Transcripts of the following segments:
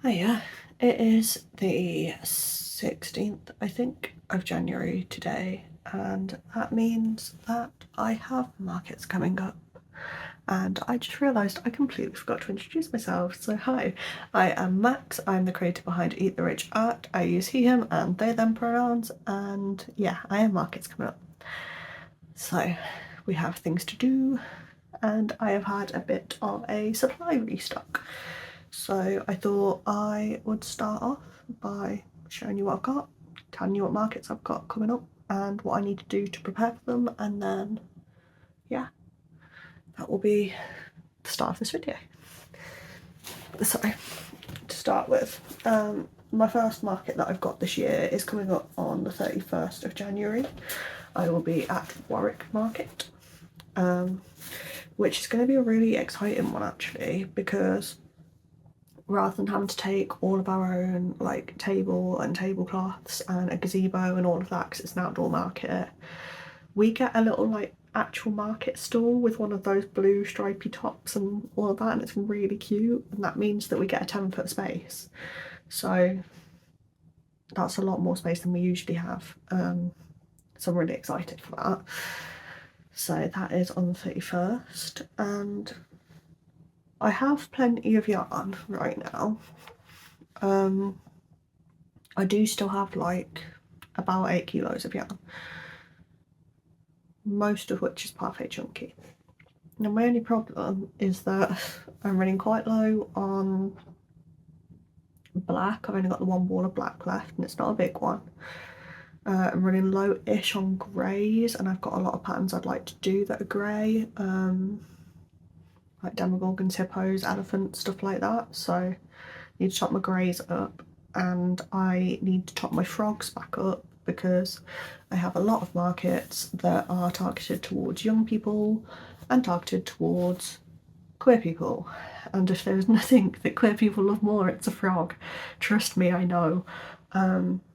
Oh yeah, it is the 16th, I think, of January today, and that means that I have markets coming up. And I just realised I completely forgot to introduce myself. So hi, I am Max. I'm the creator behind Eat the Rich Art. I use he, him, and they, them pronouns, and yeah, I have markets coming up. So we have things to do, and I have had a bit of a supply restock. So I thought I would start off by showing you what I've got, telling you what markets I've got coming up and what I need to do to prepare for them, and then yeah, that will be the start of this video. So to start with, my first market that I've got this year is coming up on the 31st of January. I will be at Warwick Market, which is going to be a really exciting one actually, because rather than having to take all of our own like table and tablecloths and a gazebo and all of that, because it's an outdoor market, we get a little like actual market stall with one of those blue stripy tops and all of that, and it's really cute, and that means that we get a 10-foot space, so that's a lot more space than we usually have. So I'm really excited for that. So that is on the 31st, and I have plenty of yarn right now. I do still have like about 8 kilos of yarn, most of which is parfait chunky. Now my only problem is that I'm running quite low on black. I've only got the one ball of black left, and it's not a big one. I'm running low-ish on greys, and I've got a lot of patterns I'd like to do that are grey, like demogorgons, hippos, elephants, stuff like that. So I need to top my greys up, and I need to top my frogs back up, because I have a lot of markets that are targeted towards young people and targeted towards queer people, and if there's nothing that queer people love more, it's a frog. Trust me, I know.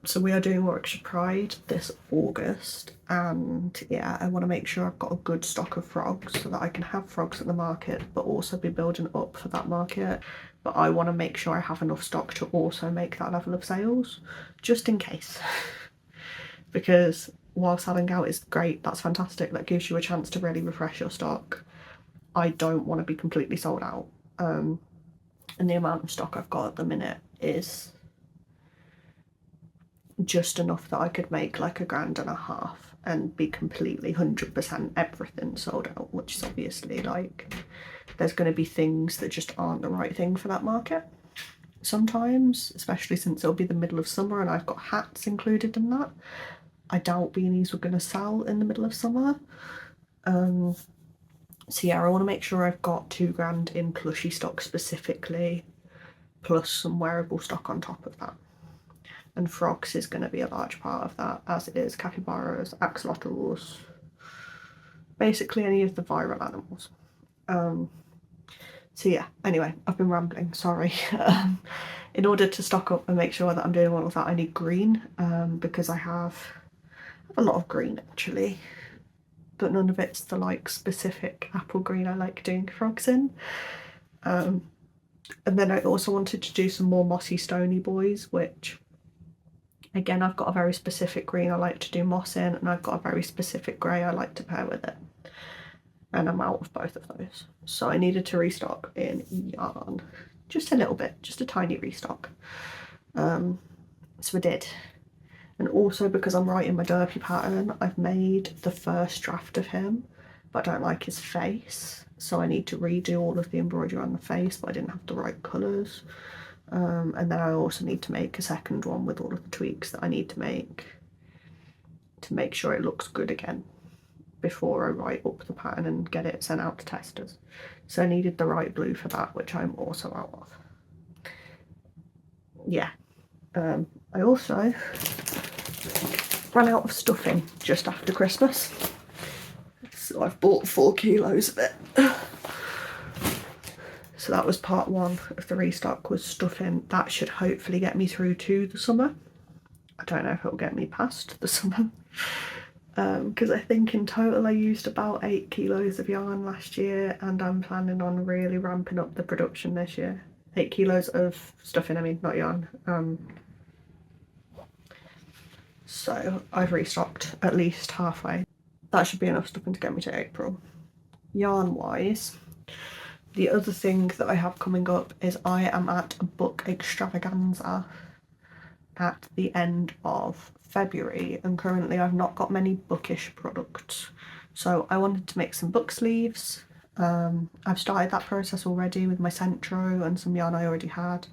So we are doing Warwickshire Pride this August, and yeah, I want to make sure I've got a good stock of frogs so that I can have frogs at the market but also be building up for that market. But I want to make sure I have enough stock to also make that level of sales, just in case. Because while selling out is great, that's fantastic, that gives you a chance to really refresh your stock, I don't want to be completely sold out. And the amount of stock I've got at the minute is just enough that I could make like £1.5 grand and be completely 100% everything sold out, which is obviously like, there's going to be things that just aren't the right thing for that market sometimes, especially since it'll be the middle of summer and I've got hats included in that. I doubt beanies were going to sell in the middle of summer. So yeah, I want to make sure I've got £2 grand in plushie stock specifically, plus some wearable stock on top of that. And frogs is going to be a large part of that, as is capybaras, axolotls, basically any of the viral animals. So yeah, anyway, I've been rambling, sorry. In order to stock up and make sure that I'm doing all of that, I need green, because I have a lot of green actually, but none of it's the like specific apple green I like doing frogs in. And then I also wanted to do some more mossy stony boys, which again, I've got a very specific green I like to do moss in, and I've got a very specific grey I like to pair with it, and I'm out of both of those. So I needed to restock in yarn, just a little bit, just a tiny restock. So I did. And also because I'm writing my derpy pattern, I've made the first draft of him, but I don't like his face, so I need to redo all of the embroidery on the face, but I didn't have the right colours. And then I also need to make a second one with all of the tweaks that I need to make sure it looks good again before I write up the pattern and get it sent out to testers. So I needed the right blue for that, which I'm also out of. Yeah. I also ran out of stuffing just after Christmas, so I've bought 4 kilos of it. So that was part one of the restock, was stuffing. That should hopefully get me through to the summer. I don't know if it'll get me past the summer, because I think in total I used about 8 kilos of yarn last year, and I'm planning on really ramping up the production this year. 8 kilos of stuff in, I mean, not yarn. So I've restocked at least halfway. That should be enough stuffing to get me to April. Yarn wise, the other thing that I have coming up is I am at a book extravaganza at the end of February, and currently I've not got many bookish products. So I wanted to make some book sleeves. I've started that process already with my Centro and some yarn I already had,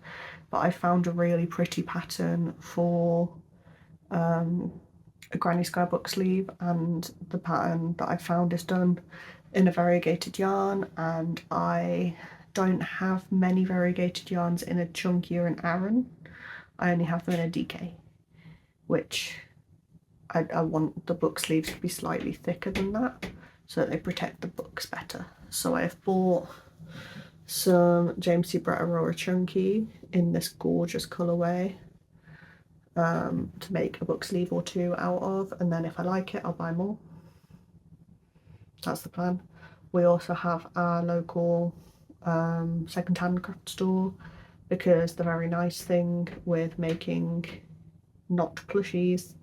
but I found a really pretty pattern for a granny square book sleeve, and the pattern that I found is done in a variegated yarn, and I don't have many variegated yarns in a chunky or an Aran. I only have them in a DK, which I want the book sleeves to be slightly thicker than that so that they protect the books better. So I have bought some James C. Brett Aurora Chunky in this gorgeous colourway to make a book sleeve or two out of, and then if I like it I'll buy more. That's the plan. We also have our local second-hand craft store, because the very nice thing with making not plushies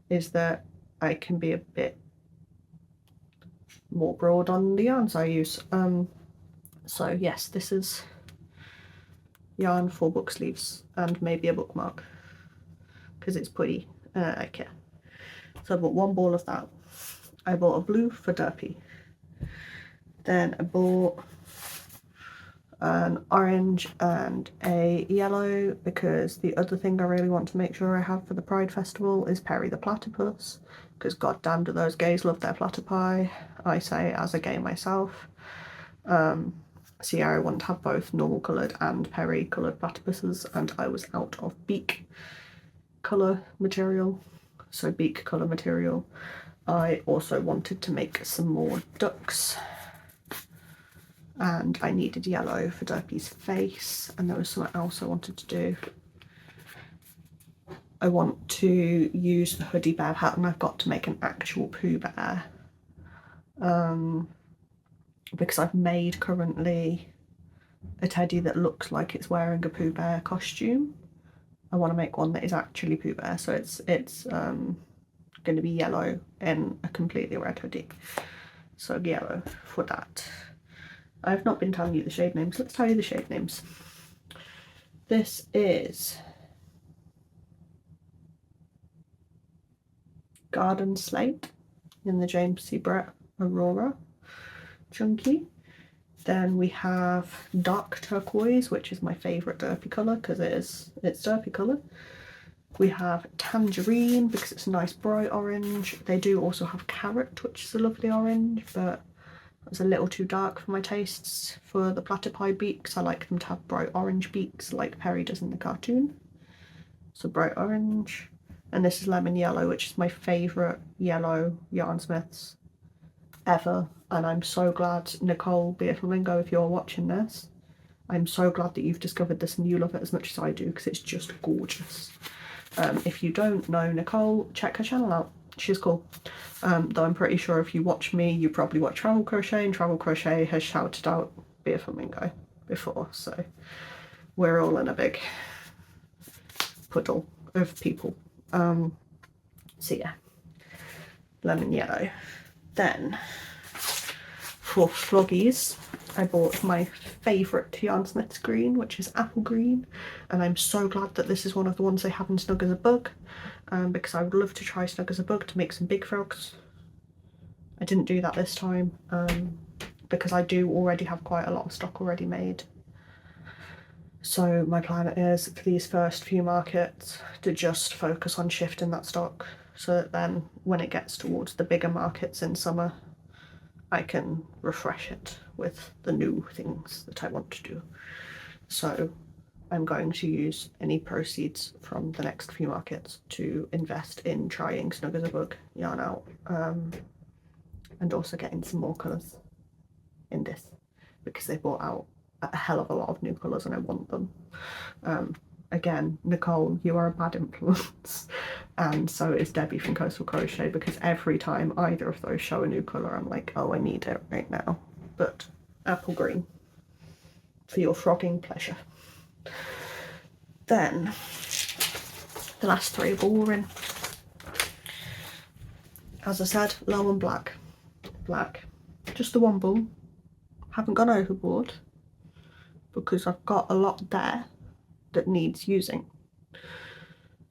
is that I can be a bit more broad on the yarns I use. So yes, this is yarn for book sleeves and maybe a bookmark, because it's pretty and I like it. So I bought one ball of that. I bought a blue for Derpy. Then I bought an orange and a yellow, because the other thing I really want to make sure I have for the Pride Festival is Perry the Platypus, because goddamn do those gays love their platypi, I say as a gay myself. So yeah, I want to have both normal coloured and Perry coloured platypuses, and I was out of beak colour material, so beak colour material. I also wanted to make some more ducks, and I needed yellow for Derpy's face, and there was something else I wanted to do. I want to use the hoodie bear pattern I've got to make an actual Pooh Bear, because I've made currently a teddy that looks like it's wearing a Pooh Bear costume. I want to make one that is actually Pooh Bear, so it's going to be yellow in a completely red hoodie. So yellow for that. I've not been telling you the shade names. Let's tell you the shade names. This is Garden Slate in the James C. Brett Aurora Chunky. Then we have Dark Turquoise, which is my favourite Derpy colour because it's Derpy colour. We have Tangerine because it's a nice bright orange. They do also have Carrot, which is a lovely orange, but it's a little too dark for my tastes. For the platypi beaks, I like them to have bright orange beaks like Perry does in the cartoon. So bright orange. And this is Lemon Yellow, which is my favourite yellow Yarnsmiths ever. And I'm so glad, Nicole, be it Flamingo, if you're watching this, I'm so glad that you've discovered this and you love it as much as I do, because it's just gorgeous. If you don't know Nicole, check her channel out. She's cool. Though I'm pretty sure if you watch me, you probably watch Travel Crochet, and Travel Crochet has shouted out Be a Flamingo before, so we're all in a big puddle of people. So yeah, Lemon Yellow. Then for floggies, I bought my favourite Yarnsmiths green, which is apple green, and I'm so glad that this is one of the ones they have in Snug as a Bug, because I would love to try Snug as a Bug to make some big frogs. I didn't do that this time, because I do already have quite a lot of stock already made. So my plan is for these first few markets to just focus on shifting that stock, so that then when it gets towards the bigger markets in summer, I can refresh it with the new things that I want to do. So I'm going to use any proceeds from the next few markets to invest in trying Snug as a Bug yarn out, and also getting some more colours in this, because they brought out a hell of a lot of new colours and I want them. Again, Nicole, you are a bad influence, and so is Debbie from Coastal Crochet, because every time either of those show a new colour, I'm like, oh, I need it right now. But apple green for your frogging pleasure. Then the last three are boring. As I said, low on black. Just the one ball. Haven't gone overboard because I've got a lot there that needs using.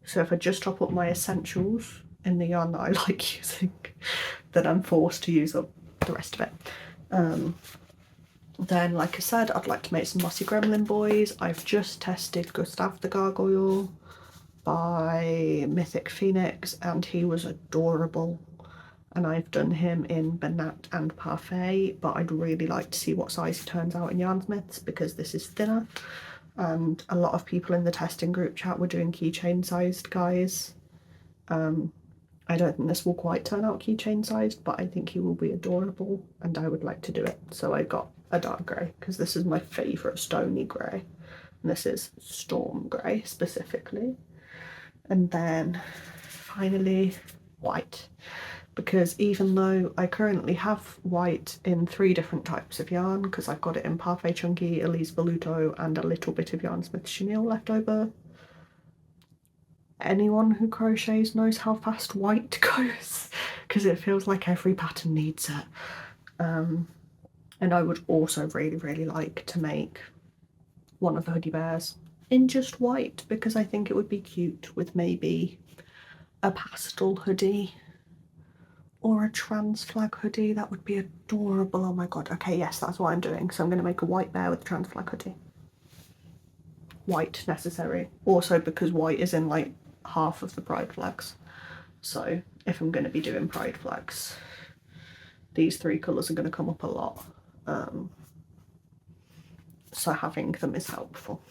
So if I just top up my essentials in the yarn that I like using, then I'm forced to use up the rest of it. Then, like I said, I'd like to make some Mossy Gremlin boys. I've just tested Gustav the Gargoyle by Mythic Phoenix and he was adorable. And I've done him in Banat and Parfait, but I'd really like to see what size he turns out in Yarnsmiths because this is thinner. And a lot of people in the testing group chat were doing keychain sized guys. I don't think this will quite turn out keychain sized, but I think he will be adorable and I would like to do it. So I got a dark grey because this is my favourite stony grey. And this is Storm Grey specifically. And then finally white. Because even though I currently have white in 3 different types of yarn, because I've got it in Parfait Chunky, Elise Voluto and a little bit of Yarnsmith Chenille left over, anyone who crochets knows how fast white goes, because it feels like every pattern needs it. And I would also really like to make one of the hoodie bears in just white, because I think it would be cute with maybe a pastel hoodie or a trans flag hoodie. That would be adorable. Oh my god. Okay, yes, that's what I'm doing. So I'm going to make a white bear with a trans flag hoodie. White necessary. Also because white is in like half of the pride flags. So if I'm going to be doing pride flags, these 3 colours are going to come up a lot. So having them is helpful.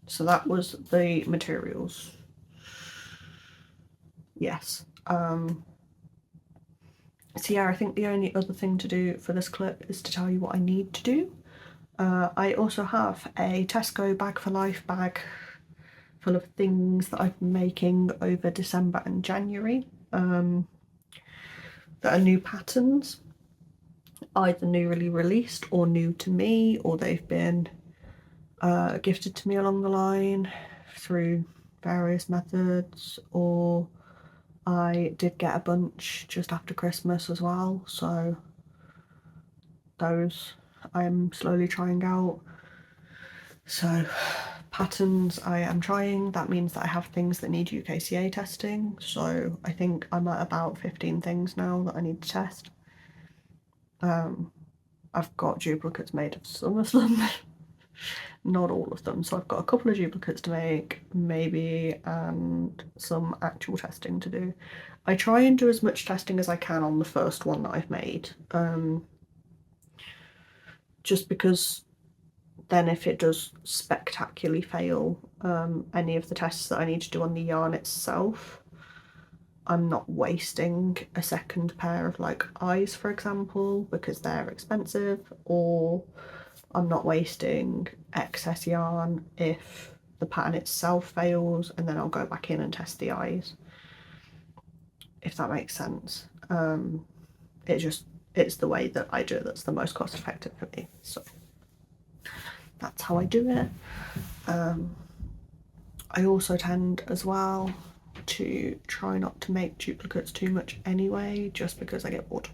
So that was the materials. Yes. So yeah, I think the only other thing to do for this clip is to tell you what I need to do. I also have a Tesco Bag for Life bag full of things that I've been making over December and January that are new patterns, either newly released or new to me, or they've been gifted to me along the line through various methods, or I did get a bunch just after Christmas as well, so those I'm slowly trying out. So patterns I am trying, that means that I have things that need UKCA testing, so I think I'm at about 15 things now that I need to test. I've got duplicates made of some of them, not all of them, so I've got a couple of duplicates to make, maybe, and some actual testing to do. I try and do as much testing as I can on the first one that I've made, just because then if it does spectacularly fail any of the tests that I need to do on the yarn itself, I'm not wasting a second pair of like eyes, for example, because they're expensive, or I'm not wasting excess yarn if the pattern itself fails and then I'll go back in and test the eyes, if that makes sense. It's the way that I do it that's the most cost effective for me, so that's how I do it. I also tend as well to try not to make duplicates too much anyway, just because I get bored.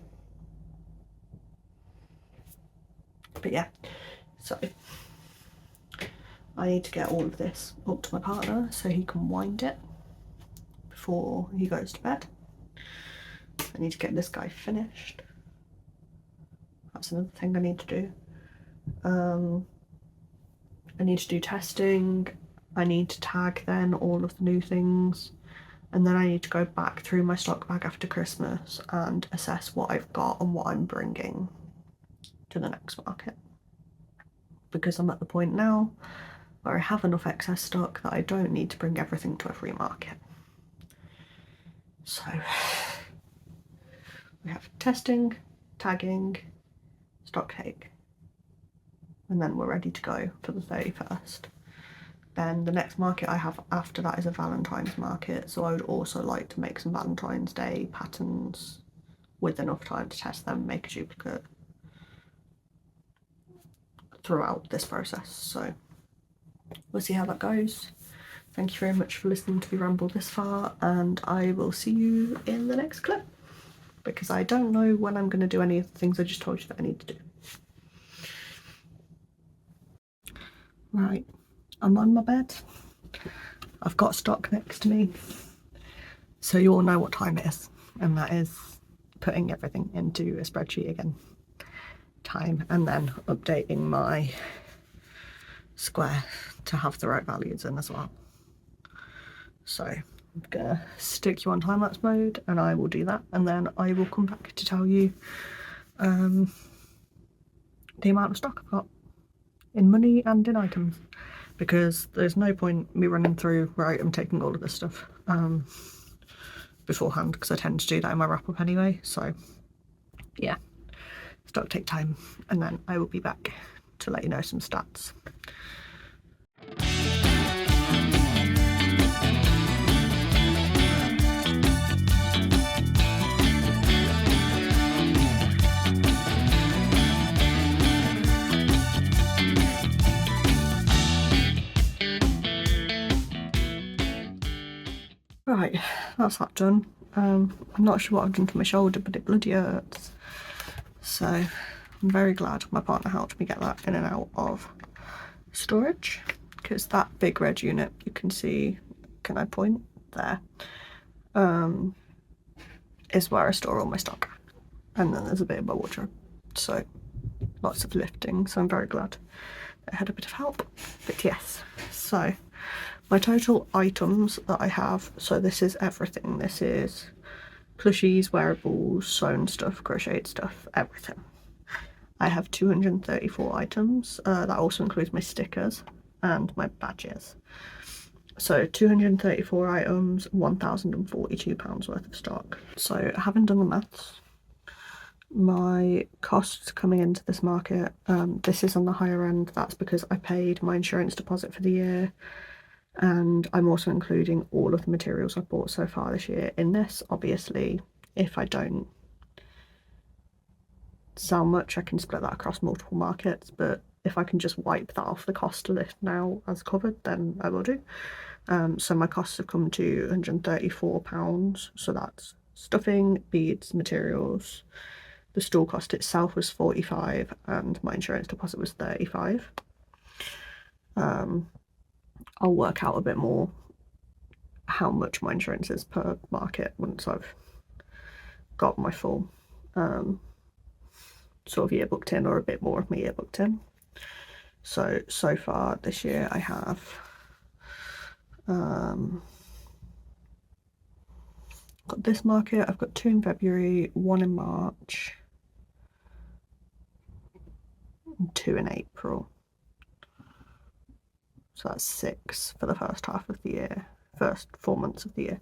But yeah, so I need to get all of this up to my partner so he can wind it before he goes to bed. I need to get this guy finished. That's another thing I need to do. I need to do testing. I need to tag then all of the new things, and then I need to go back through my stock bag after Christmas and assess what I've got and what I'm bringing to the next market, because I'm at the point now where I have enough excess stock that I don't need to bring everything to every market. So we have testing, tagging, stock take, and then we're ready to go for the 31st. Then the next market I have after that is a Valentine's market, so I would also like to make some Valentine's Day patterns with enough time to test them, make a duplicate throughout this process. So we'll see how that goes. Thank you very much for listening to me ramble this far, and I will see you in the next clip, because I don't know when I'm going to do any of the things I just told you that I need to do. Right, I'm on my bed. I've got stock next to me, so you all know what time it is, and that is putting everything into a spreadsheet again. Time, and then updating my square to have the right values in as well. So I'm gonna stick you on time-lapse mode, and I will do that, and then I will come back to tell you the amount of stock I've got in money and in items, because there's no point me running through, right, I'm taking all of this stuff beforehand, because I tend to do that in my wrap-up anyway. So yeah, stock take time, and then I will be back to let you know some stats. Right, that's that done. I'm not sure what I've done to my shoulder, but it bloody hurts. So I'm very glad my partner helped me get that in and out of storage, because that big red unit, you can see, can I point there, is where I store all my stock, and then there's a bit of my wardrobe, so lots of lifting. So I'm very glad I had a bit of help. But yes, so my total items that I have, so this is everything. This is plushies, wearables, sewn stuff, crocheted stuff, everything. I have 234 items. That also includes my stickers and my badges. So 234 items, £1,042 worth of stock. So I haven't done the maths. My costs coming into this market, this is on the higher end. That's because I paid my insurance deposit for the year, and I'm also including all of the materials I've bought so far this year in this. Obviously, if I don't sell much, I can split that across multiple markets, but if I can just wipe that off the cost list now as covered, then I will do. So my costs have come to £134, so that's stuffing, beads, materials. The store cost itself was £45, and my insurance deposit was £35. I'll work out a bit more how much my insurance is per market once I've got my full sort of year booked in, or a bit more of my year booked in. So far this year I have got this market. I've got 2 in February, 1 in March, and 2 in April. So that's 6 for the first half of the year, first 4 months of the year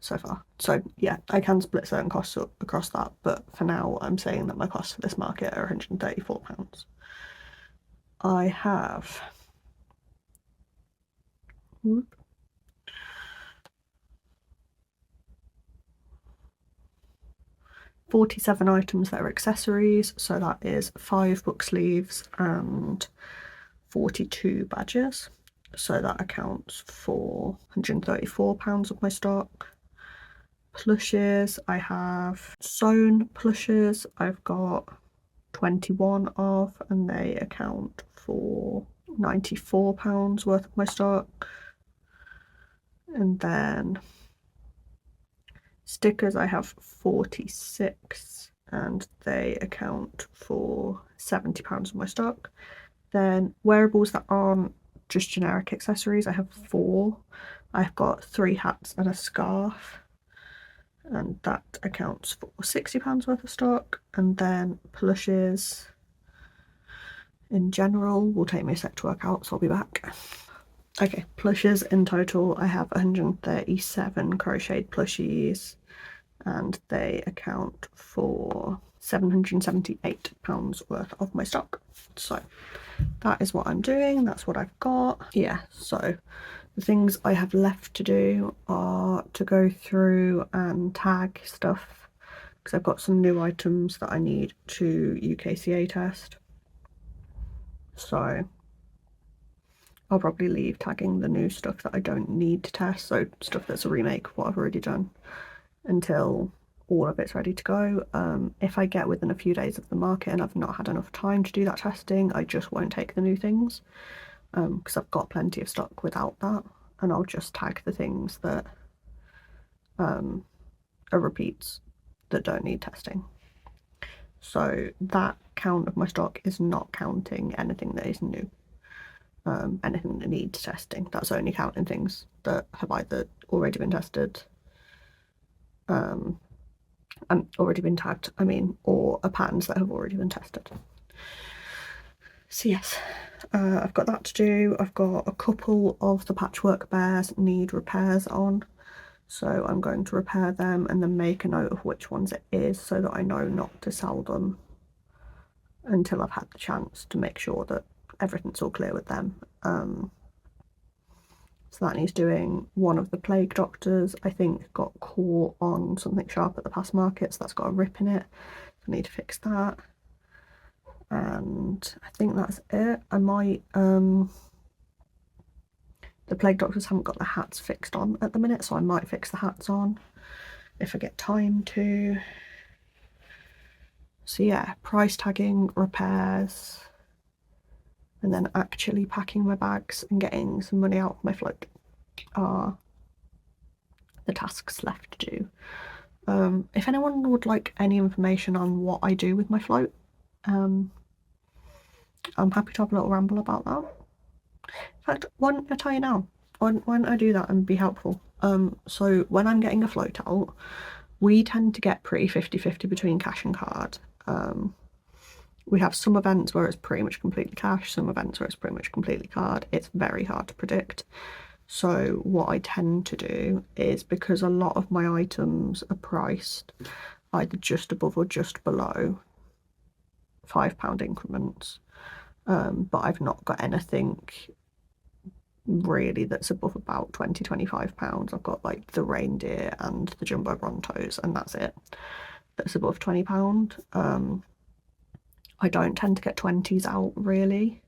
so far. So yeah, I can split certain costs up across that, but for now I'm saying that my costs for this market are £134. I have 47 items that are accessories, so that is 5 book sleeves and 42 badges. So that accounts for £134 of my stock. Plushes, I have sewn plushes, I've got 21 of, and they account for £94 worth of my stock. And then stickers, I have 46, and they account for £70 of my stock. Then wearables that aren't just generic accessories, I have 4. I've got 3 hats and a scarf, and that accounts for £60 worth of stock. And then plushes in general will take me a sec to work out, so I'll be back. Okay, plushes in total, I have 137 crocheted plushies, and they account for £778 worth of my stock. So that is what I'm doing, that's what I've got. Yeah, so the things I have left to do are to go through and tag stuff, because I've got some new items that I need to UKCA test. So I'll probably leave tagging the new stuff that I don't need to test, so stuff that's a remake of what I've already done, until all of it's ready to go. If I get within a few days of the market and I've not had enough time to do that testing, I just won't take the new things, because I've got plenty of stock without that, and I'll just tag the things that are repeats that don't need testing. So that count of my stock is not counting anything that is new. Anything that needs testing. That's only counting things that have either already been tested, already been tagged, or are patterns that have already been tested. So yes, I've got that to do. I've got a couple of the patchwork bears need repairs on, so I'm going to repair them and then make a note of which ones it is so that I know not to sell them until I've had the chance to make sure that everything's all clear with them. So that needs doing. One of the plague doctors, I think, got caught on something sharp at the past market, so that's got a rip in it. So I need to fix that. And I think that's it. I might, the plague doctors haven't got the hats fixed on at the minute, so I might fix the hats on if I get time to. So yeah, price tagging, repairs, and then actually packing my bags and getting some money out of my float are the tasks left to do. If anyone would like any information on what I do with my float, I'm happy to have a little ramble about that. In fact, why don't I tell you now? Why don't I do that and be helpful? So when I'm getting a float out, we tend to get pretty 50-50 between cash and card. We have some events where it's pretty much completely cash, some events where it's pretty much completely card. It's very hard to predict. So what I tend to do is, because a lot of my items are priced either just above or just below £5 increments, but I've not got anything really that's above about £20-25. I've got like the reindeer and the jumbo Brontos, and that's it. That's above £20. I don't tend to get 20s out really,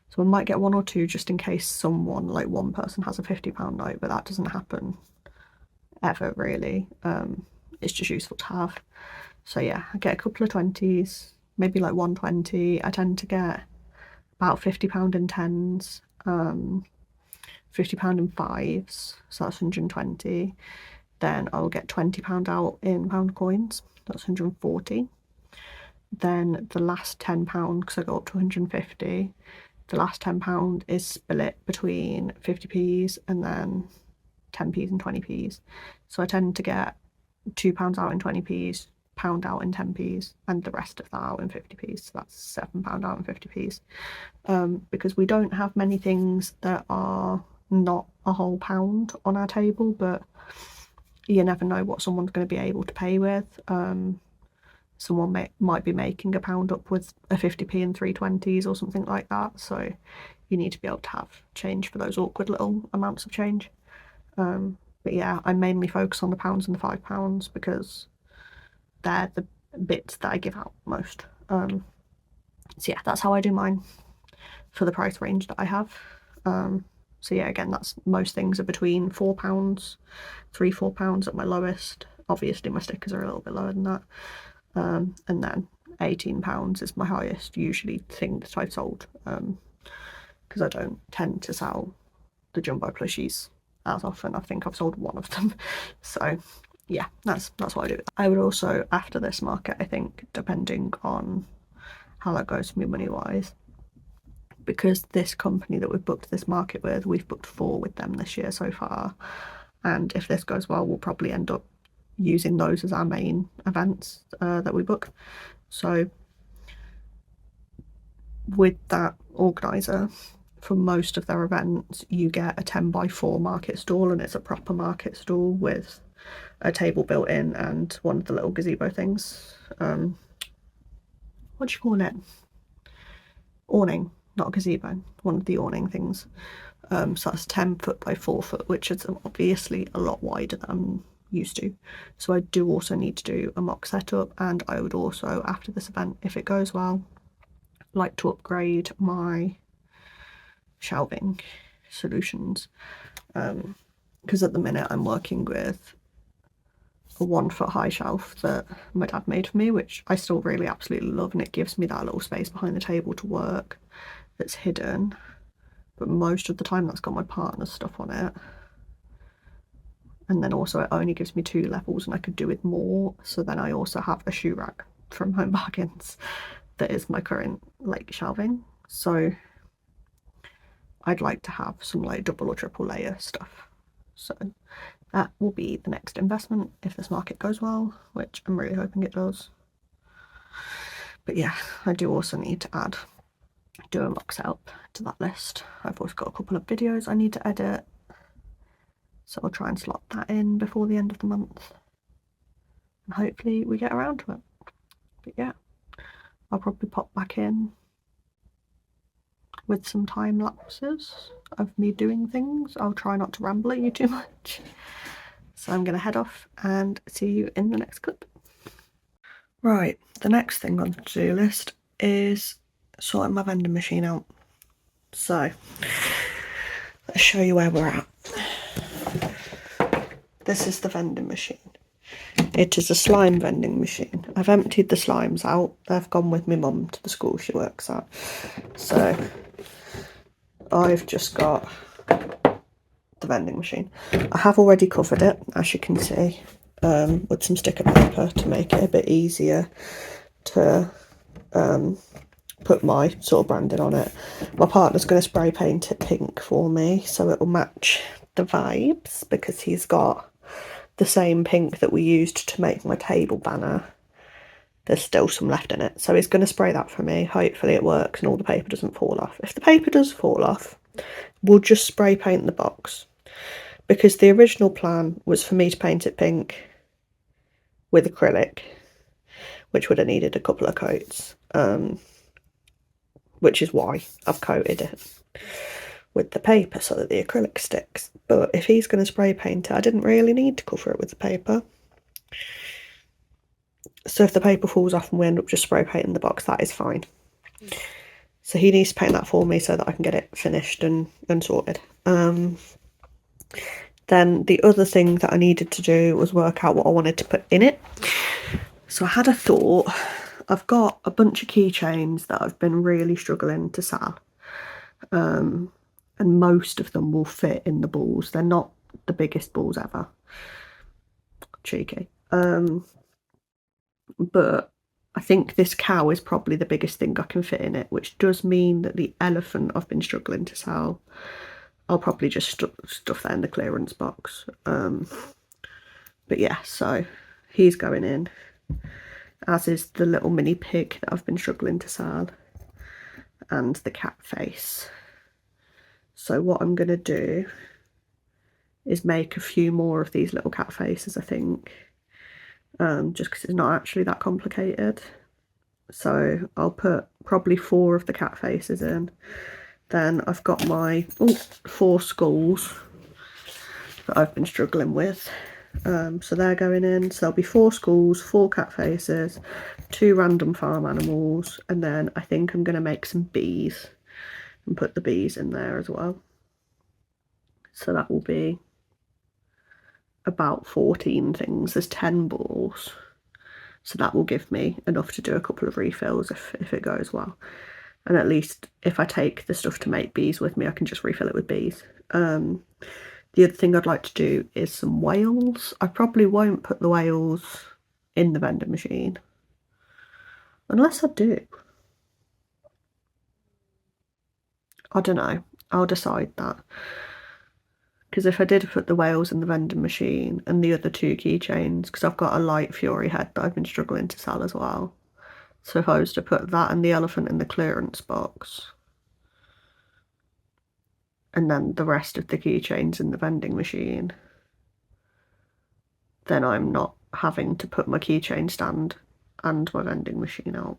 so I might get one or two just in case someone, like one person, has a £50 note, but that doesn't happen ever really. It's just useful to have. So yeah, I get a couple of 20s, maybe like 120. I tend to get about £50 in 10s, £50 in 5s, so that's 120. Then I'll get £20 out in pound coins, that's 140. Then the last £10, because I go up to 150, the last £10 is split between 50p's and then 10p's and 20p's. So I tend to get £2 out in 20p's, £1 out in 10p's, and the rest of that out in 50p's. So that's £7 out in 50p's. Because we don't have many things that are not a whole pound on our table, but you never know what someone's going to be able to pay with. Someone might be making £1 up with a 50p and 320s or something like that, so you need to be able to have change for those awkward little amounts of change. But yeah, I mainly focus on the pounds and the £5 because they're the bits that I give out most. So yeah, that's how I do mine for the price range that I have. So yeah, again, that's most things are between £4, £3-4 at my lowest. Obviously my stickers are a little bit lower than that. And then £18 is my highest usually thing that I've sold, because I don't tend to sell the jumbo plushies as often. I think I've sold one of them. So yeah, that's what I do. I would also, after this market, I think, depending on how that goes for me money wise, because this company that we've booked this market with, we've booked 4 with them this year so far, and if this goes well, we'll probably end up using those as our main events that we book. So with that organizer, for most of their events you get a 10x4 market stall, and it's a proper market stall with a table built in and one of the little gazebo things. What do you call it? Awning, not a gazebo, one of the awning things. So that's 10 foot by 4 foot, which is obviously a lot wider than I'm used to. So I do also need to do a mock setup, and I would also, after this event, if it goes well, like to upgrade my shelving, solutions, because at the minute I'm working with a 1 foot high shelf that my dad made for me, which I still really absolutely love, and it gives me that little space behind the table to work that's hidden, but most of the time that's got my partner's stuff on it. And then also it only gives me 2 levels and I could do with more. So then I also have a shoe rack from Home Bargains that is my current like shelving. So I'd like to have some like double or triple layer stuff. So that will be the next investment if this market goes well, which I'm really hoping it does. But yeah, I do also need to add do a mock setup to that list. I've also got a couple of videos I need to edit, so I'll try and slot that in before the end of the month, and hopefully we get around to it. But yeah, I'll probably pop back in with some time lapses of me doing things. I'll try not to ramble at you too much. So I'm going to head off and see you in the next clip. Right, the next thing on the to-do list is sorting my vending machine out. So let's show you where we're at. This is the vending machine. It is a slime vending machine. I've emptied the slimes out. They've gone with my mum to the school she works at. So I've just got the vending machine. I have already covered it, as you can see, with some sticker paper to make it a bit easier to put my sort of branding on it. My partner's going to spray paint it pink for me so it will match the vibes, because he's got the same pink that we used to make my table banner. There's still some left in it, so he's going to spray that for me. Hopefully it works and all the paper doesn't fall off. If the paper does fall off, we'll just spray paint the box, because the original plan was for me to paint it pink with acrylic, which would have needed a couple of coats, which is why I've coated it with the paper so that the acrylic sticks. But if he's going to spray paint it, I didn't really need to cover it with the paper. So if the paper falls off and we end up just spray painting the box, that is fine. So he needs to paint that for me so that I can get it finished and sorted. Then the other thing that I needed to do was work out what I wanted to put in it. So I had a thought. I've got a bunch of keychains that I've been really struggling to sell. And most of them will fit in the balls. They're not the biggest balls ever. Cheeky. But I think this cow is probably the biggest thing I can fit in it, which does mean that the elephant I've been struggling to sell, I'll probably just stuff that in the clearance box. But yeah, so he's going in, as is the little mini pig that I've been struggling to sell, and the cat face. So what I'm going to do is make a few more of these little cat faces, I think, just because it's not actually that complicated. So I'll put probably 4 of the cat faces in. Then I've got my 4 skulls that I've been struggling with. So they're going in. So there'll be 4 skulls, 4 cat faces, 2 random farm animals, and then I think I'm going to make some bees and put the bees in there as well. So that will be about 14 things. There's 10 balls, so that will give me enough to do a couple of refills if it goes well. And at least if I take the stuff to make bees with me, I can just refill it with bees. The other thing I'd like to do is some whales. I probably won't put the whales in the vending machine, unless I do. I don't know, I'll decide that. Because if I did put the whales in the vending machine and the other 2 keychains, because I've got a light fury head that I've been struggling to sell as well. So if I was to put that and the elephant in the clearance box, and then the rest of the keychains in the vending machine, then I'm not having to put my keychain stand and my vending machine out.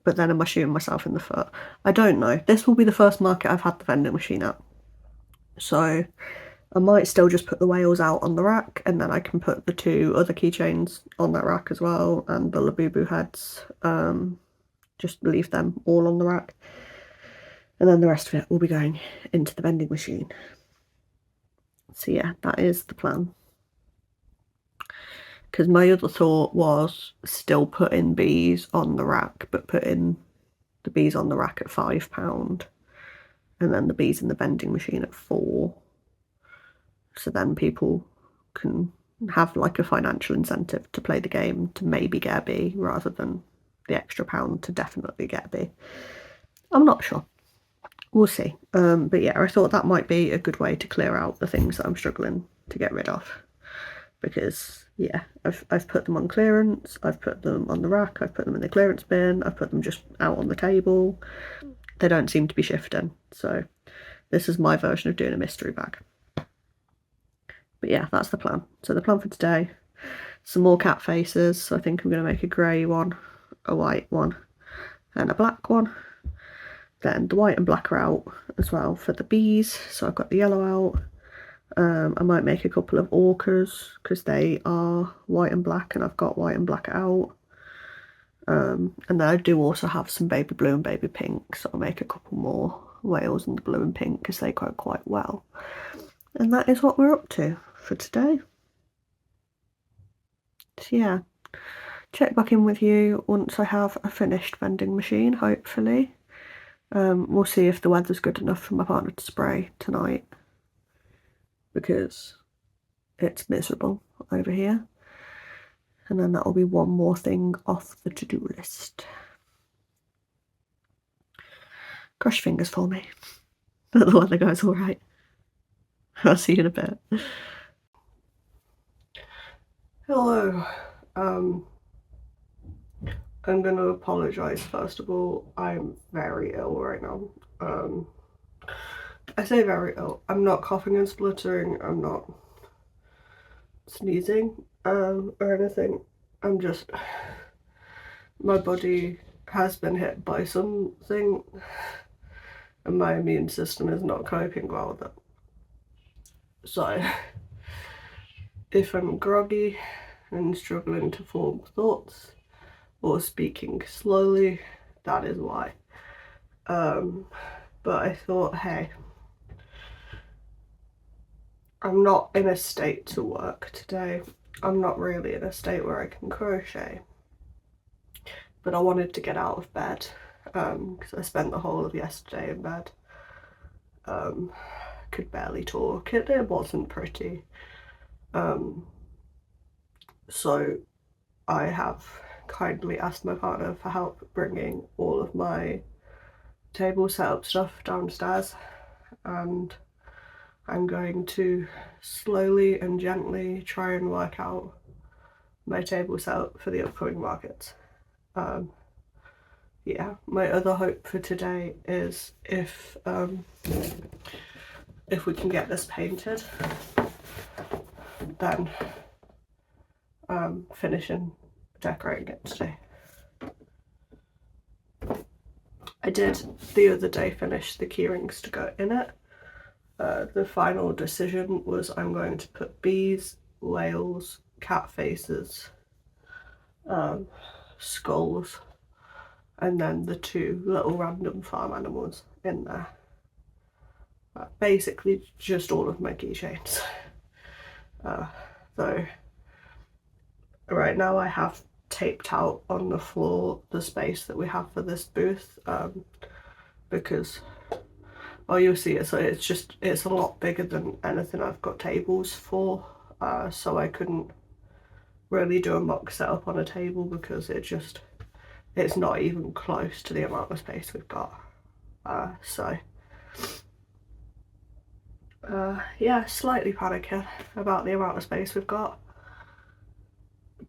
But then am I shooting myself in the foot? I don't know. This will be the first market I've had the vending machine at. So I might still just put the whales out on the rack, and then I can put the 2 other keychains on that rack as well, and the Labubu heads. Just leave them all on the rack. and then the rest of it will be going into the vending machine. So yeah, that is the plan. Because my other thought was still putting bees on the rack, but putting the bees on the rack at £5 and then the bees in the vending machine at £4. So then people can have like a financial incentive to play the game to maybe get a bee rather than the extra pound to definitely get a bee. I'm not sure. We'll see. But yeah, I thought that might be a good way to clear out the things that I'm struggling to get rid of. Because yeah, I've put them on clearance, I've put them on the rack, I've put them in the clearance bin, I've put them just out on the table. They don't seem to be shifting. So this is my version of doing a mystery bag. But yeah, that's the plan. So the plan for today, some more cat faces. So I think I'm going to make a grey one, a white one, and a black one. Then the white and black are out as well for the bees. So I've got the yellow out. I might make a couple of orcas because they are white and black and I've got white and black out. And then I do also have some baby blue and baby pink. So I'll make a couple more whales in the blue and pink because they grow quite well. And that is what we're up to for today. So yeah, check back in with you once I have a finished vending machine, hopefully. We'll see if the weather's good enough for my partner to spray tonight because it's miserable over here. And then that'll be one more thing off the to-do list. Cross your fingers for me that the weather goes all right. I'll see you in a bit. Hello. I'm going to apologise first of all. I'm very ill right now. I say very ill. I'm not coughing and spluttering. I'm not sneezing or anything. I'm just... my body has been hit by something and my immune system is not coping well with it. So if I'm groggy and struggling to form thoughts or speaking slowly, that is why. But I thought, hey, I'm not in a state to work today. I'm not really in a state where I can crochet. But I wanted to get out of bed because I spent the whole of yesterday in bed. Could barely talk. It wasn't pretty. So I have kindly asked my partner for help bringing all of my table setup stuff downstairs, and I'm going to slowly and gently try and work out my table setup for the upcoming markets. Yeah, my other hope for today is if we can get this painted, then finishing decorating it today. I did the other day finish the keyrings to go in it. The final decision was I'm going to put bees, whales, cat faces, skulls, and then the two little random farm animals in there. Basically just all of my keychains. So right now I have taped out on the floor the space that we have for this booth, because, well, you'll see it, so it's a lot bigger than anything I've got tables for, so I couldn't really do a mock setup on a table because it's not even close to the amount of space we've got. Yeah, slightly panicking about the amount of space we've got,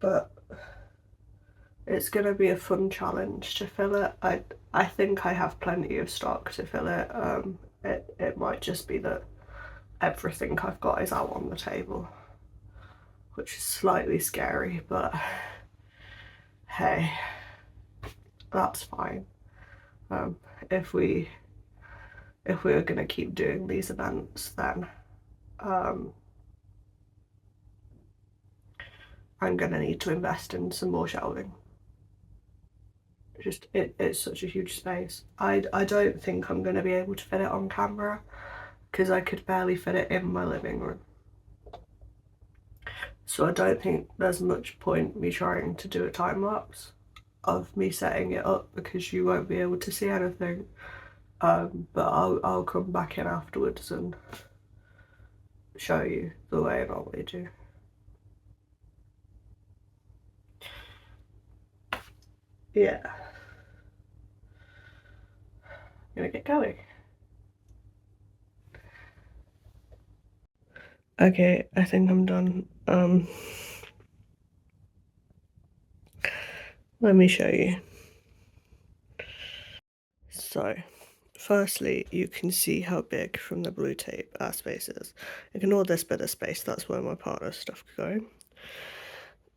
but it's going to be a fun challenge to fill it. I think I have plenty of stock to fill it. It might just be that everything I've got is out on the table, which is slightly scary, but hey, that's fine. If we were going to keep doing these events, then I'm going to need to invest in some more shelving. It's such a huge space. I don't think I'm going to be able to fit it on camera because I could barely fit it in my living room. So I don't think there's much point me trying to do a time lapse of me setting it up because you won't be able to see anything. But I'll come back in afterwards and show you the way I normally do. Yeah. Gonna get going. Okay, I think I'm done. Let me show you. So, firstly, you can see how big from the blue tape our space is. Ignore this bit of space, that's where my partner's stuff could go.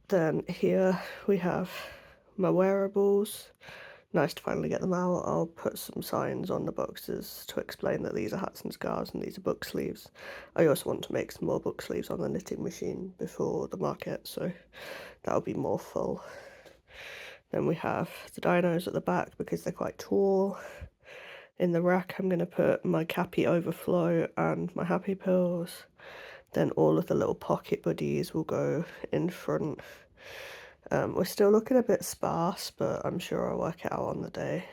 Then here we have my wearables. Nice to finally get them out. I'll put some signs on the boxes to explain that these are hats and scarves and these are book sleeves. I also want to make some more book sleeves on the knitting machine before the market, so that'll be more full. Then we have the dinos at the back because they're quite tall. In the rack I'm going to put my Cappy Overflow and my Happy Pills. Then all of the little pocket buddies will go in front. We're still looking a bit sparse, but I'm sure I'll work it out on the day.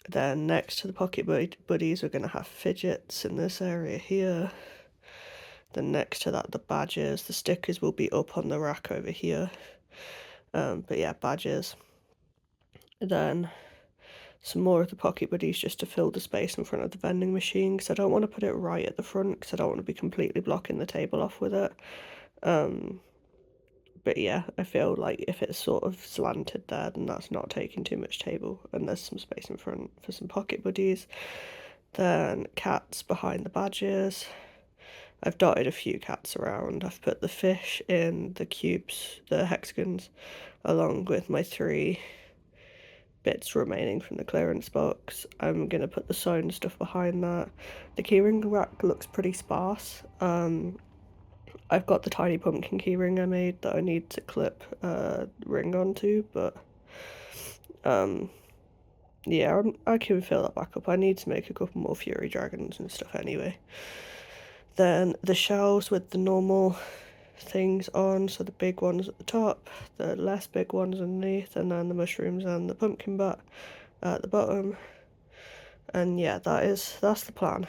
Then next to the pocket buddies, we're going to have fidgets in this area here. Then next to that, the badges. The stickers will be up on the rack over here. But yeah, badges. Then some more of the pocket buddies just to fill the space in front of the vending machine, because I don't want to put it right at the front because I don't want to be completely blocking the table off with it. But yeah, I feel like if it's sort of slanted there, then that's not taking too much table, and there's some space in front for some pocket buddies. Then cats behind the badges. I've dotted a few cats around. I've put the fish in the cubes, the hexagons, along with my 3 bits remaining from the clearance box. I'm going to put the sewn stuff behind that. The keyring rack looks pretty sparse. I've got the tiny pumpkin keyring I made that I need to clip a ring onto, but yeah, I can fill that back up. I need to make a couple more Fury Dragons and stuff anyway. Then the shelves with the normal things on, so the big ones at the top, the less big ones underneath, and then the mushrooms and the pumpkin bat at the bottom. And yeah, that's the plan.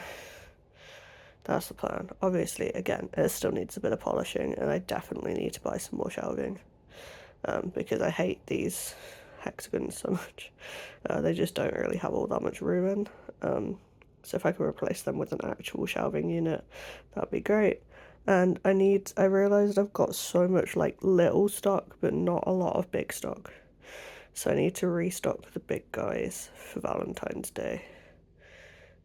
That's the plan. Obviously, again, it still needs a bit of polishing, and I definitely need to buy some more shelving, because I hate these hexagons so much. They just don't really have all that much room in. So if I could replace them with an actual shelving unit, that'd be great. And I realised I've got so much like little stock, but not a lot of big stock. So I need to restock the big guys for Valentine's Day,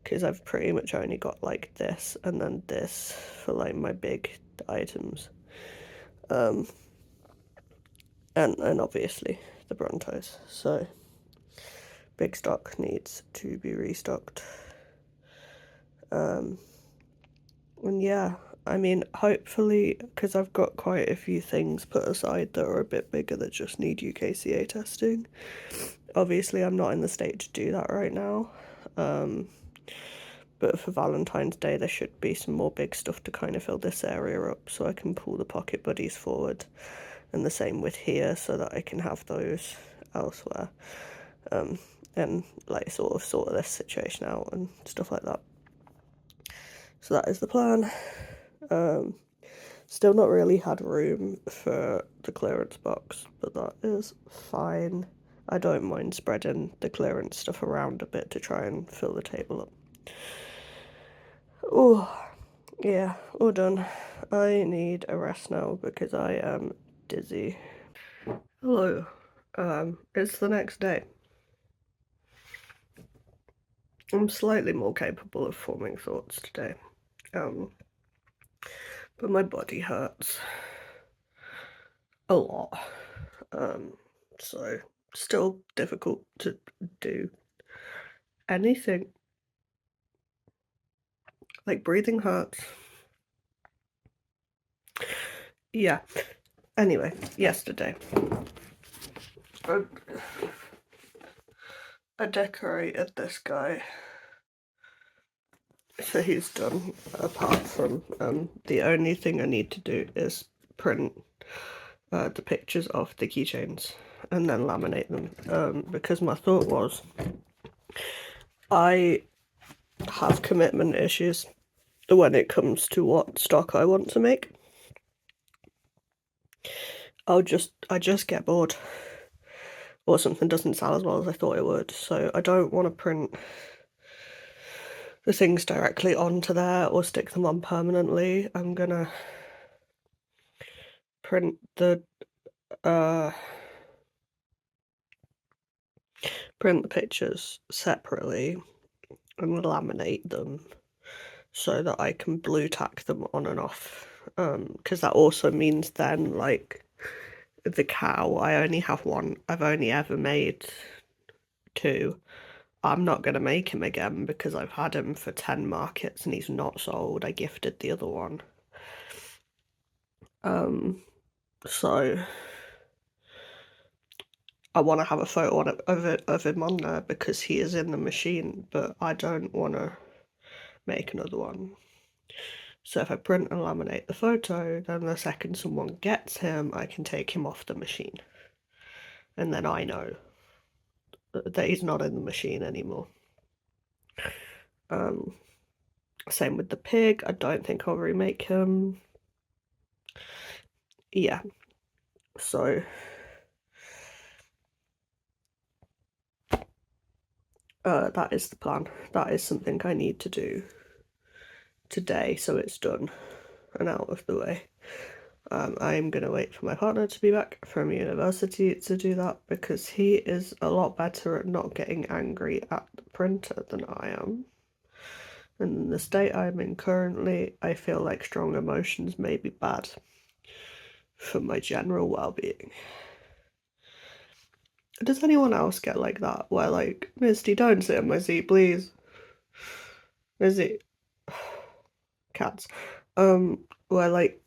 because I've pretty much only got like this and then this for like my big items. And obviously the Brontos. So big stock needs to be restocked. And yeah, I mean, hopefully, because I've got quite a few things put aside that are a bit bigger that just need UKCA testing. Obviously, I'm not in the state to do that right now. But for Valentine's Day, there should be some more big stuff to kind of fill this area up so I can pull the pocket buddies forward. And the same with here so that I can have those elsewhere. And like sort of this situation out and stuff like that. So that is the plan. Still not really had room for the clearance box, but that is fine. I don't mind spreading the clearance stuff around a bit to try and fill the table up. Oh, yeah, all done. I need a rest now because I am dizzy. Hello. It's the next day. I'm slightly more capable of forming thoughts today. But my body hurts a lot. So still difficult to do anything. Like breathing hurts. Yeah. Anyway, yesterday. I decorated this guy. So he's done, apart from the only thing I need to do is print the pictures of the keychains and then laminate them, because my thought was I have commitment issues when it comes to what stock I want to make. I just get bored, or something doesn't sell as well as I thought it would, so I don't want to print the things directly onto there or stick them on permanently. I'm gonna print the pictures separately and laminate them so that I can blue tack them on and off, because that also means then, like, the cow, I only have one. I've only ever made two. I'm not going to make him again because I've had him for 10 markets and he's not sold. I gifted the other one. So I want to have a photo of him on there because he is in the machine, but I don't want to make another one. So if I print and laminate the photo, then the second someone gets him, I can take him off the machine. And then I know that he's not in the machine anymore. Same with the pig. I don't think I'll remake him. Yeah. So that is the plan. That is something I need to do today, so it's done and out of the way. I'm going to wait for my partner to be back from university to do that because he is a lot better at not getting angry at the printer than I am. And in the state I'm in currently, I feel like strong emotions may be bad for my general well-being. Does anyone else get like that? Where, like, Misty, don't sit in my seat, please. Misty. Cats. Where, like,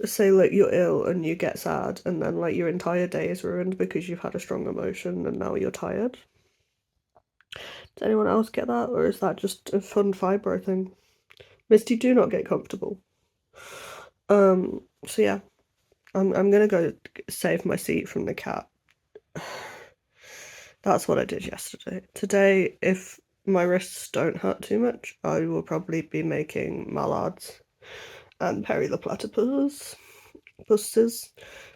say, like, you're ill and you get sad and then, like, your entire day is ruined because you've had a strong emotion and now you're tired. Does anyone else get that? Or is that just a fun fibro thing? Misty, do not get comfortable. So yeah. I'm gonna go save my seat from the cat. That's what I did yesterday. Today, if my wrists don't hurt too much, I will probably be making mallards and Perry the platypus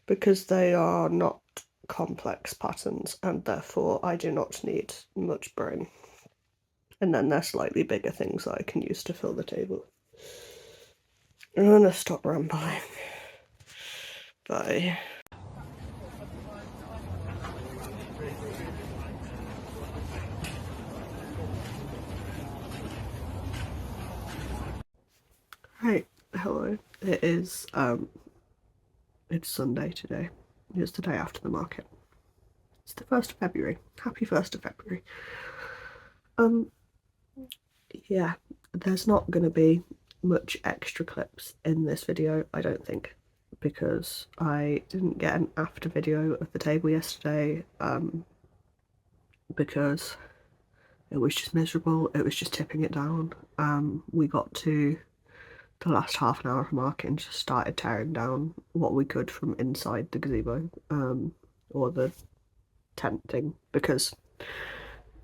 because they are not complex patterns and therefore I do not need much brain. And then they're slightly bigger things that I can use to fill the table. I'm gonna stop rambling. Bye. Right, hello. It's Sunday today. It's the day after the market. It's the 1st of February. Happy 1st of February. Yeah, there's not gonna be much extra clips in this video, I don't think, because I didn't get an after video of the table yesterday, because it was just miserable. It was just tipping it down. We got to the last half an hour of market and just started tearing down what we could from inside the gazebo, or the tent thing, because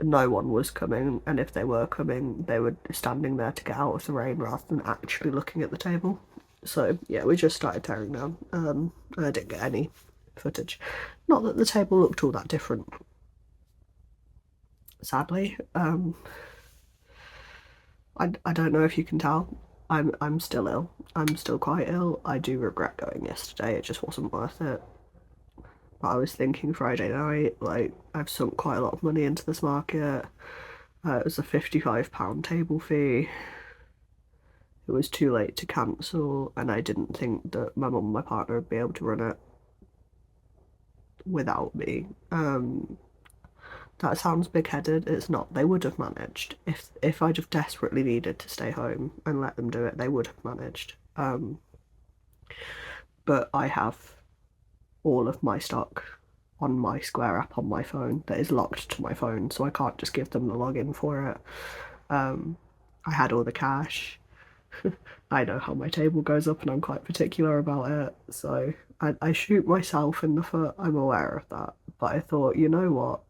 no one was coming, and if they were coming, they were standing there to get out of the rain rather than actually looking at the table. So yeah, we just started tearing down. I didn't get any footage. Not that the table looked all that different, sadly. I don't know if you can tell. I'm still ill. I'm still quite ill. I do regret going yesterday. It just wasn't worth it. But I was thinking Friday night, like, I've sunk quite a lot of money into this market. It was a £55 table fee. It was too late to cancel, and I didn't think that my mum and my partner would be able to run it without me. That sounds big-headed. It's not. They would have managed. If I'd have desperately needed to stay home and let them do it, they would have managed. But I have all of my stock on my Square app on my phone that is locked to my phone, so I can't just give them the login for it. I had all the cash. I know how my table goes up and I'm quite particular about it, so I shoot myself in the foot, I'm aware of that. But I thought, you know what?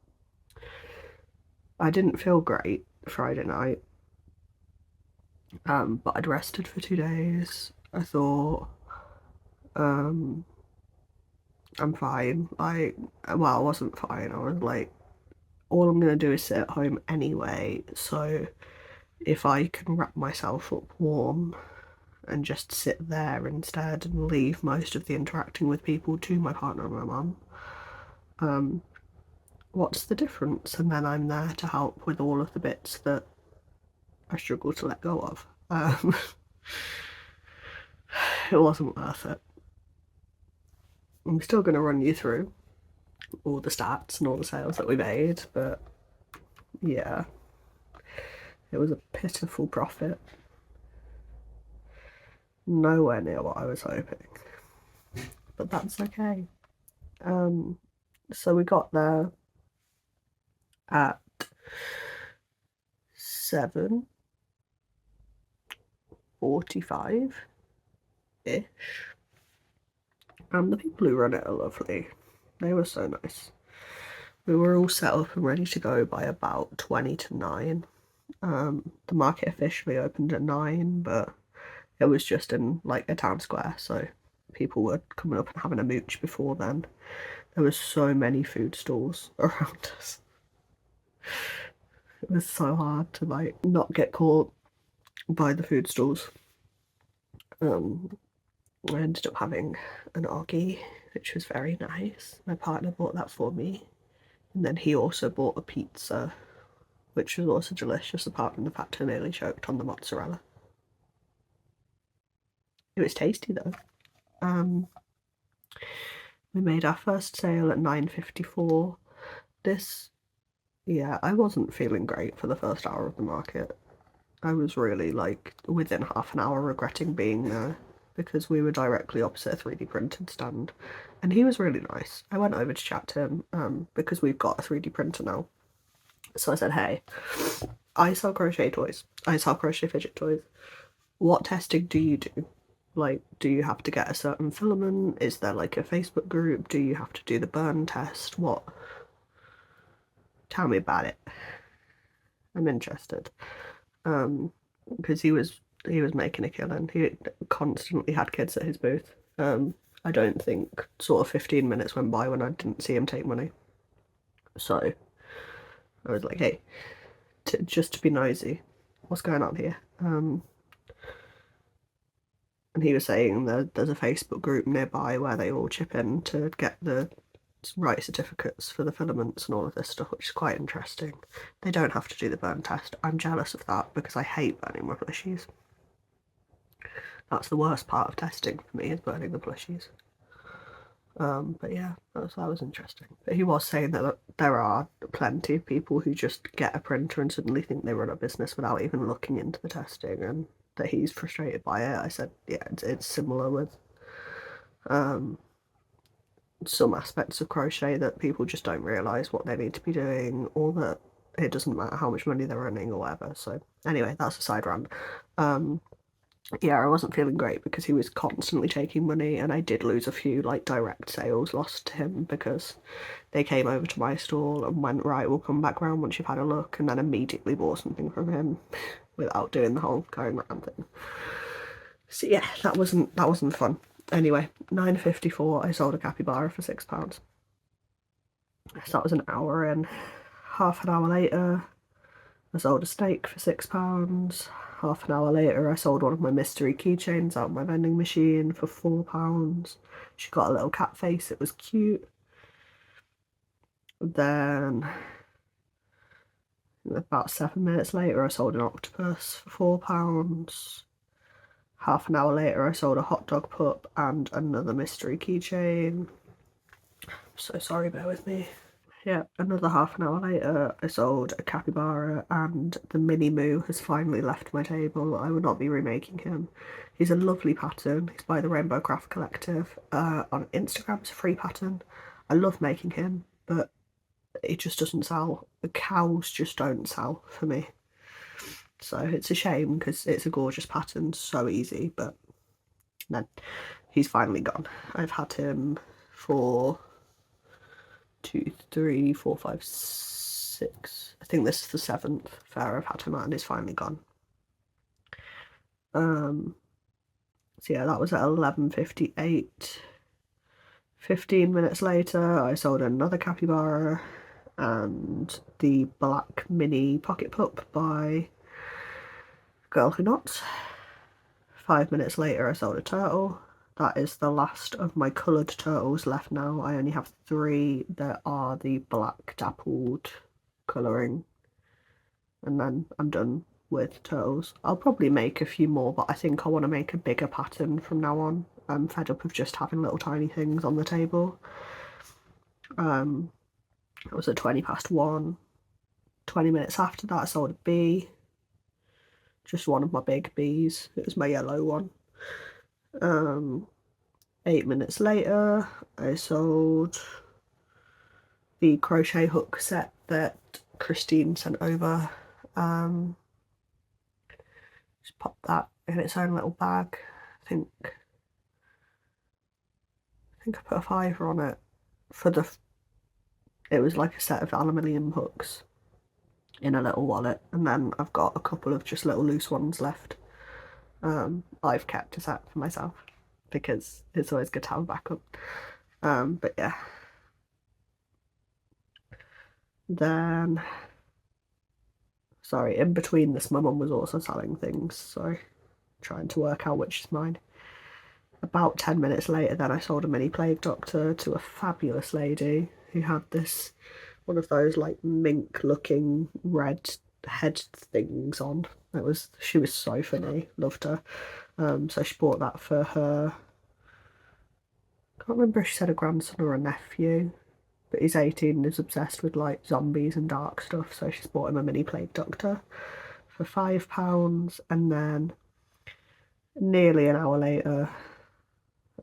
I didn't feel great Friday night, but I'd rested for 2 days. I thought, I'm fine. I wasn't fine. I was like, all I'm gonna do is sit at home anyway, so if I can wrap myself up warm and just sit there instead and leave most of the interacting with people to my partner and my mum, what's the difference? And then I'm there to help with all of the bits that I struggle to let go of. It wasn't worth it. I'm still going to run you through all the stats and all the sales that we made, but yeah, it was a pitiful profit. Nowhere near what I was hoping, but that's okay. So we got there at 7:45-ish, and the people who run it are lovely. They were so nice. We were all set up and ready to go by about 20 to 9. The market officially opened at 9, but it was just in like a town square, so people were coming up and having a mooch before then. There was so many food stalls around us. It was so hard to like not get caught by the food stalls. I ended up having an oggy, which was very nice. My partner bought that for me, and then he also bought a pizza, which was also delicious, apart from the fact I nearly choked on the mozzarella. It was tasty though. We made our first sale at 9:54. I wasn't feeling great for the first hour of the market. I was really like within half an hour regretting being there, because we were directly opposite a 3D printed stand, and he was really nice. I went over to chat to him because we've got a 3D printer now. So I said, hey, I sell crochet toys. I sell crochet fidget toys. What testing do you do? Like, do you have to get a certain filament? Is there like a Facebook group? Do you have to do the burn test? What? Tell me about it. I'm interested. Because he was making a killing. He constantly had kids at his booth. I don't think sort of 15 minutes went by when I didn't see him take money. So I was like, hey, just to be nosy, what's going on here? And he was saying that there's a Facebook group nearby where they all chip in to get the right certificates for the filaments and all of this stuff, which is quite interesting. They don't have to do the burn test. I'm jealous of that because I hate burning my plushies. That's the worst part of testing for me, is burning the plushies. But yeah, that was interesting. But he was saying that there are plenty of people who just get a printer and suddenly think they run a business without even looking into the testing, and that he's frustrated by it. I said, yeah, it's similar with some aspects of crochet, that people just don't realise what they need to be doing, or that it doesn't matter how much money they're earning or whatever. So anyway, that's a side rant. Yeah, I wasn't feeling great because he was constantly taking money, and I did lose a few like direct sales lost to him because they came over to my stall and went, right, we'll come back round once you've had a look, and then immediately bought something from him without doing the whole going round thing. So yeah, that wasn't fun. Anyway, 9:54, I sold a capybara for £6. So that was an hour in. Half an hour later, I sold a steak for £6. Half an hour later, I sold one of my mystery keychains out of my vending machine for £4. She got a little cat face, it was cute. Then, about 7 minutes later, I sold an octopus for £4. Half an hour later, I sold a hot dog pup and another mystery keychain. I'm so sorry, bear with me. Yeah, another half an hour later, I sold a capybara, and the mini moo has finally left my table. I will not be remaking him. He's a lovely pattern. He's by the Rainbow Craft Collective. On Instagram, it's a free pattern. I love making him, but it just doesn't sell. The cows just don't sell for me. So it's a shame because it's a gorgeous pattern, so easy, but then he's finally gone. I've had him for 2, 3, 4, 5, 6. I think this is the 7th fair I've had him at, and he's finally gone. So yeah, that was at 11:58. 15 minutes later, I sold another capybara and the black mini pocket pup by Girl Who Knots. 5 minutes later, I sold a turtle. That is the last of my coloured turtles left now. I only have 3 that are the black dappled colouring, and then I'm done with turtles. I'll probably make a few more, but I think I want to make a bigger pattern from now on. I'm fed up of just having little tiny things on the table. It was at 1:20. 20 minutes after that, I sold a bee. Just one of my big bees. It was my yellow one. 8 minutes later, I sold the crochet hook set that Christine sent over. Just pop that in its own little bag. I think I put a £5 on it for the. It was like a set of aluminium hooks in a little wallet, and then I've got a couple of just little loose ones left. I've kept a set for myself because it's always good to have a backup. But yeah. Then, sorry, in between this, my mum was also selling things, so trying to work out which is mine. About 10 minutes later, then I sold a mini plague doctor to a fabulous lady who had this, one of those like mink looking red head things on. She was so funny, loved her. So she bought that for her, can't remember if she said a grandson or a nephew, but he's 18 and is obsessed with like zombies and dark stuff, so she's bought him a mini plague doctor for £5. And then nearly an hour later,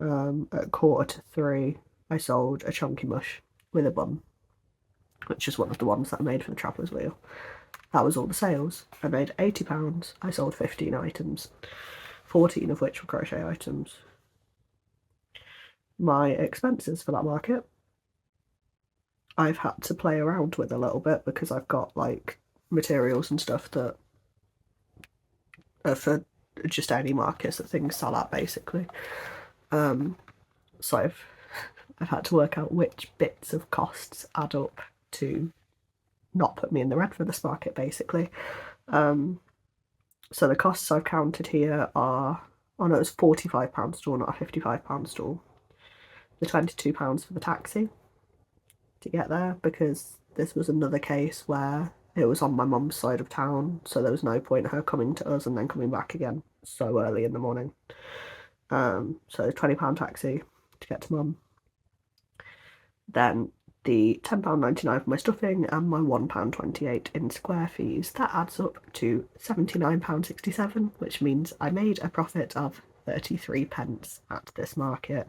at 2:45, I sold a chunky mush with a bum, which is one of the ones that I made for the Traveller's Wheel. That was all the sales. I made £80. I sold 15 items, 14 of which were crochet items. My expenses for that market, I've had to play around with a little bit because I've got like materials and stuff that are for just any markets that things sell at, basically. So I've had to work out which bits of costs add up to not put me in the red for this market, basically. So the costs I've counted here are, oh no, it's £45 stall, not a £55 stall. The £22 for the taxi to get there, because this was another case where it was on my mum's side of town, so there was no point her coming to us and then coming back again so early in the morning. So £20 taxi to get to mum. Then the £10.99 for my stuffing and my £1.28 in square fees. That adds up to £79.67, which means I made a profit of 33p at this market.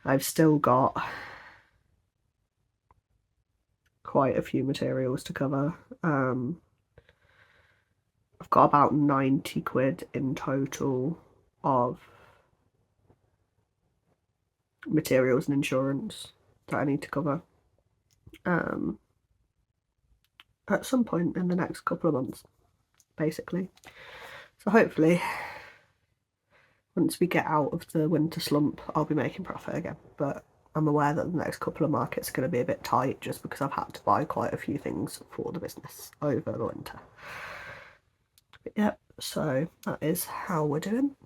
I've still got quite a few materials to cover. I've got about 90 quid in total of materials and insurance that I need to cover at some point in the next couple of months, basically. So hopefully once we get out of the winter slump, I'll be making profit again, but I'm aware that the next couple of markets are going to be a bit tight just because I've had to buy quite a few things for the business over the winter. But yeah, so that is how we're doing.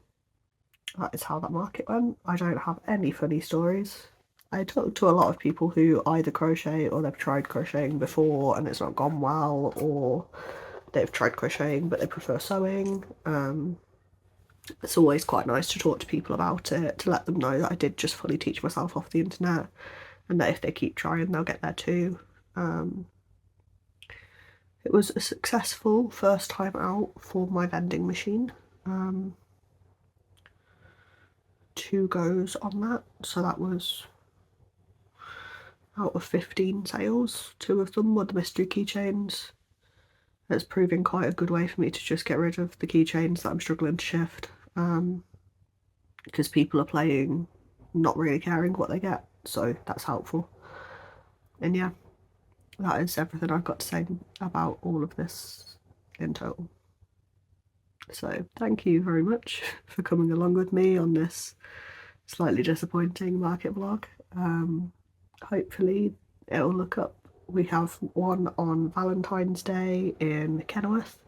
That is how that market went. I don't have any funny stories. I talked to a lot of people who either crochet or they've tried crocheting before and it's not gone well, or they've tried crocheting but they prefer sewing. It's always quite nice to talk to people about it, to let them know that I did just fully teach myself off the internet and that if they keep trying they'll get there too. It was a successful first time out for my vending machine. 2 goes on that, so that was out of 15 sales. 2 of them were the mystery keychains. It's proving quite a good way for me to just get rid of the keychains that I'm struggling to shift, because people are playing not really caring what they get, so that's helpful. And yeah, that is everything I've got to say about all of this in total. So thank you very much for coming along with me on this slightly disappointing market vlog. Hopefully it'll look up. We have one on Valentine's Day in Kenilworth.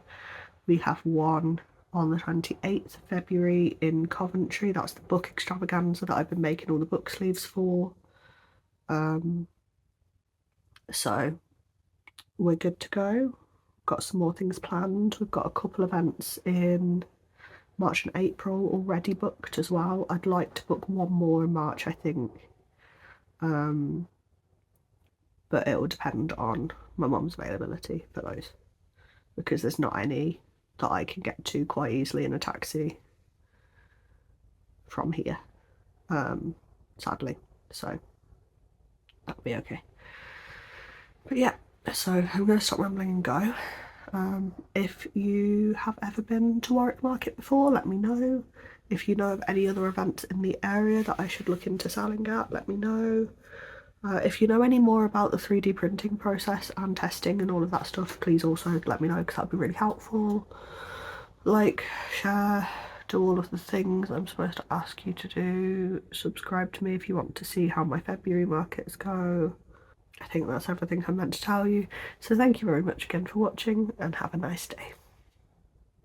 We have one on the 28th of February in Coventry. That's the book extravaganza that I've been making all the book sleeves for. So we're good to go. Got some more things planned. We've got a couple events in March and April already booked as well. I'd like to book one more in March, I think. But it will depend on my mum's availability for those, because there's not any that I can get to quite easily in a taxi from here, sadly. So that'll be okay. But yeah, so I'm going to stop rambling and go. If you have ever been to Warwick Market before, let me know. If you know of any other events in the area that I should look into selling at, let me know. If you know any more about the 3D printing process and testing and all of that stuff, please also let me know, because that'd be really helpful. Like, share, do all of the things I'm supposed to ask you to do. Subscribe to me if you want to see how my February markets go. I think that's everything I meant to tell you. So thank you very much again for watching, and have a nice day.